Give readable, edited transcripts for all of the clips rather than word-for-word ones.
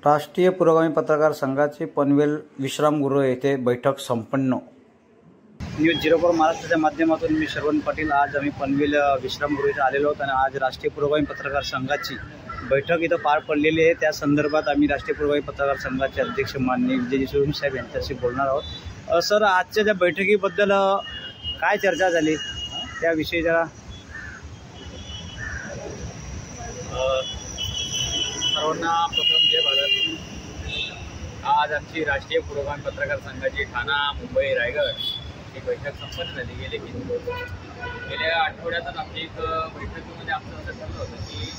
राष्ट्रीय पुरोगामी पत्रकार संघाची पनवेल विश्रामगृह येथे बैठक संपन्न। न्यूज 04 महाराष्ट्राच्या माध्यमातून मी श्रवण पाटील। आज आम्ही पनवेल विश्रामगृह इथे आलेलो आहोत आणि आज राष्ट्रीय पुरोगामी पत्रकार संघाची बैठक इथं पार पडलेली आहे। त्या संदर्भात आम्ही राष्ट्रीय पुरोगामी पत्रकार संघाचे अध्यक्ष माननीय विजयजी सुरवणे साहेब यांच्याशी बोलणार आहोत। सर, आजच्या ज्या बैठकीबद्दल काय चर्चा झाली त्याविषयी जरा सर्वांना प्रथम जय भारत। आज आमची राष्ट्रीय पुरोगामी पत्रकार संघाची ठाणा, मुंबई, रायगड ही बैठक संपन्न झाली। गेल्या आठवड्यातच आमची एक बैठकीमध्ये आमचं असं ठरलं होतं की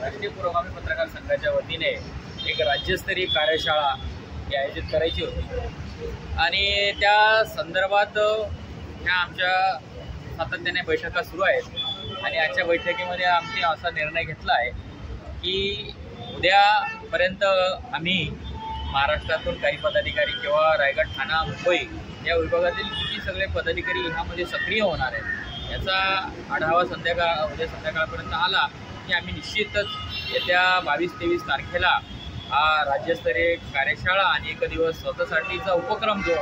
राष्ट्रीय पुरोगामी पत्रकार संघाच्या वतीने एक राज्यस्तरीय कार्यशाळा ही आयोजित करायची होती आणि त्या संदर्भात ह्या आमच्या सातत्याने बैठका सुरू आहेत आणि आजच्या बैठकीमध्ये आमची असा निर्णय घेतला आहे की उद्यापर्यंत आम्ही महाराष्ट्रातून काही पदाधिकारी किंवा रायगड, ठाणा, मुंबई या विभागातील किती सगळे पदाधिकारी ह्यामध्ये सक्रिय होणार आहेत याचा आढावा उद्या संध्याकाळपर्यंत आला की आम्ही निश्चितच येत्या 22-23 तारखेला हा राज्यस्तरीय कार्यशाळा आणि एक दिवस स्वतःसाठीचा उपक्रम जो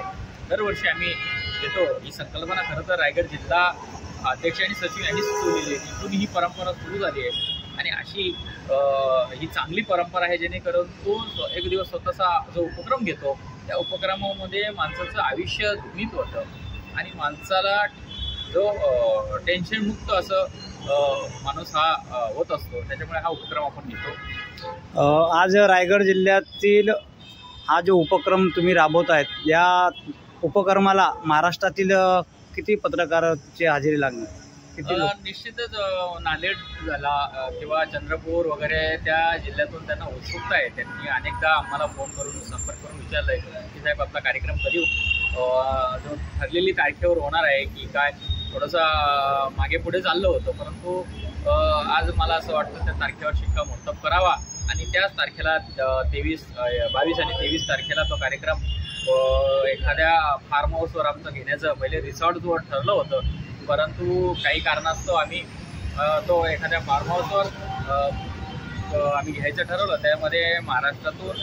दरवर्षी आम्ही देतो, ही संकल्पना खरं तर रायगड जिल्हा अध्यक्ष आणि सचिव यांनी सुचवलेली आहे। तिथून ही परंपरा सुरू झाली आहे आणि अशी ही चांगली परंपरा आहे जेणेकरून तो एक दिवस स्वतःचा जो उपक्रम घेतो त्या उपक्रमामध्ये माणसाचं आयुष्य दुर्मित होतं आणि माणसाला जो टेन्शनमुक्त असं माणूस हा होत असतो। त्याच्यामुळे हा उपक्रम आपण घेतो। आज रायगड जिल्ह्यातील हा जो उपक्रम तुम्ही राबवत आहेत, या उपक्रमाला महाराष्ट्रातील किती पत्रकारांची हजेरी लागणार? निश्चितच नांदेड झाला किंवा चंद्रपूर वगैरे त्या जिल्ह्यातून त्यांना उत्सुकता आहे। त्यांनी अनेकदा आम्हाला फोन करून संपर्क करून विचारलं आहे की साहेब आपला कार्यक्रम कधी जो ठरलेली तारखेवर होणार आहे की काय, थोडंसं मागे पुढे चाललं होतं, परंतु आज मला असं वाटतं त्या तारखेवर शिक्कामोर्तब करावा आणि त्याच तारखेला 22 आणि 23 तारखेला तो कार्यक्रम एखाद्या फार्म हाऊसवर आमचं घेण्याचं पहिले रिसॉर्टवर ठरलं होतं, परंतु काही कारणास्तव आम्ही तो एखाद्या फार्म हाऊसवर आम्ही घ्यायचं ठरवलं। त्यामध्ये महाराष्ट्रातून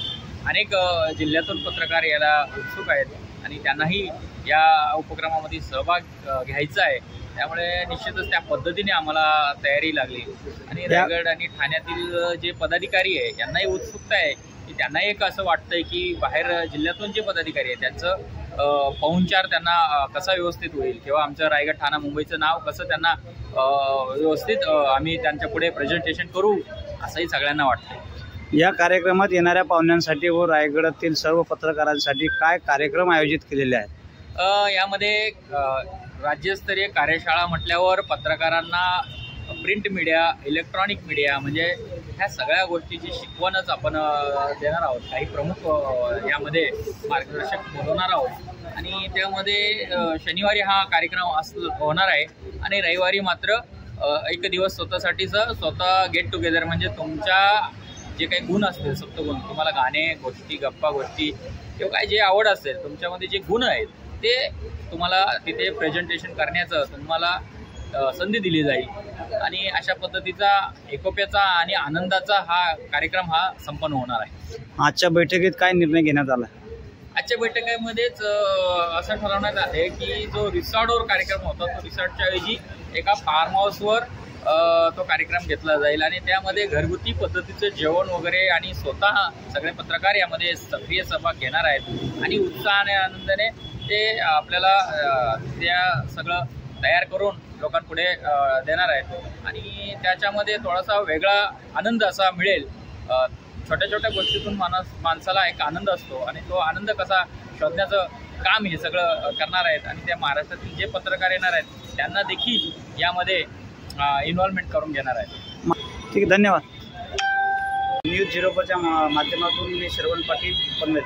अनेक जिल्ह्यातून पत्रकार याला उत्सुक आहेत आणि त्यांनाही या उपक्रमामध्ये सहभाग घ्यायचा आहे। त्यामुळे निश्चितच त्या पद्धतीने आम्हाला तयारी लागली आणि रायगड आणि ठाण्यातील जे पदाधिकारी आहे यांनाही उत्सुकता आहे की त्यांनाही एक असं वाटतंय की बाहेर जिल्ह्यातून जे पदाधिकारी आहे त्यांचं पाहुणचार त्यांना कसा व्यवस्थित होईल किंवा आमचं रायगड, ठाणा, मुंबईचं नाव कसं त्यांना व्यवस्थित आम्ही त्यांच्या पुढे प्रेझेंटेशन करू असंही सगळ्यांना वाटतं। या कार्यक्रमात येणाऱ्या पाहुण्यांसाठी व रायगडातील सर्व पत्रकारांसाठी काय कार्यक्रम आयोजित केलेले आहेत? यामध्ये राज्यस्तरीय कार्यशाळा म्हटल्यावर पत्रकारांना प्रिंट मीडिया, इलेक्ट्रॉनिक मीडिया म्हणजे ह्या सगळ्या गोष्टीची शिकवणच आपण देणार आहोत। काही प्रमुख यामध्ये मार्गदर्शक बोलवणार आहोत आणि त्यामध्ये शनिवारी हा कार्यक्रम होणार आहे आणि रविवारी मात्र एक दिवस स्वतः गेट टुगेदर म्हणजे तुमच्या जे काही गुण असतील, सप्तगुण, तुम्हाला गाणे, गोष्टी, गप्पा गोष्टी किंवा काय जे आवड असेल तुमच्यामध्ये जे गुण आहेत ते तुम्हाला तिथे प्रेझेंटेशन करण्याचं तुम्हाला संधी दिली जाईल आणि अशा पद्धतीचा एकोप्याचा आणि आनंदाचा हा कार्यक्रम हा संपन्न होणार आहे। आजच्या बैठकीत काय निर्णय घेण्यात आला? आजच्या बैठकीमध्येच असं ठरवण्यात आले की जो रिसॉर्टवर कार्यक्रम होता तो रिसॉर्टच्या ऐवजी एका फार्म हाऊसवर तो कार्यक्रम घेतला जाईल आणि त्यामध्ये घरगुती पद्धतीचं जेवण वगैरे आणि स्वतः सगळे पत्रकार यामध्ये सक्रिय सहभाग घेणार आहेत आणि उत्साहाने, आनंदाने ते आपल्याला त्या सगळं तयार करून लोकांपुढे देणार आहेत आणि त्याच्यामध्ये थोडासा वेगळा आनंद असा मिळेल। छोट्या छोट्या गोष्टीतून माणसाला एक आनंद असतो आणि तो आनंद कसा शोधण्याचं काम हे सगळं करणार आहेत आणि त्या महाराष्ट्रातील जे पत्रकार येणार आहेत त्यांना देखील यामध्ये इन्व्हॉल्वमेंट करून घेणार आहेत। ठीक आहे, धन्यवाद। न्यूज 04च्या माध्यमातून मी श्रवण पाटील, पनवेल।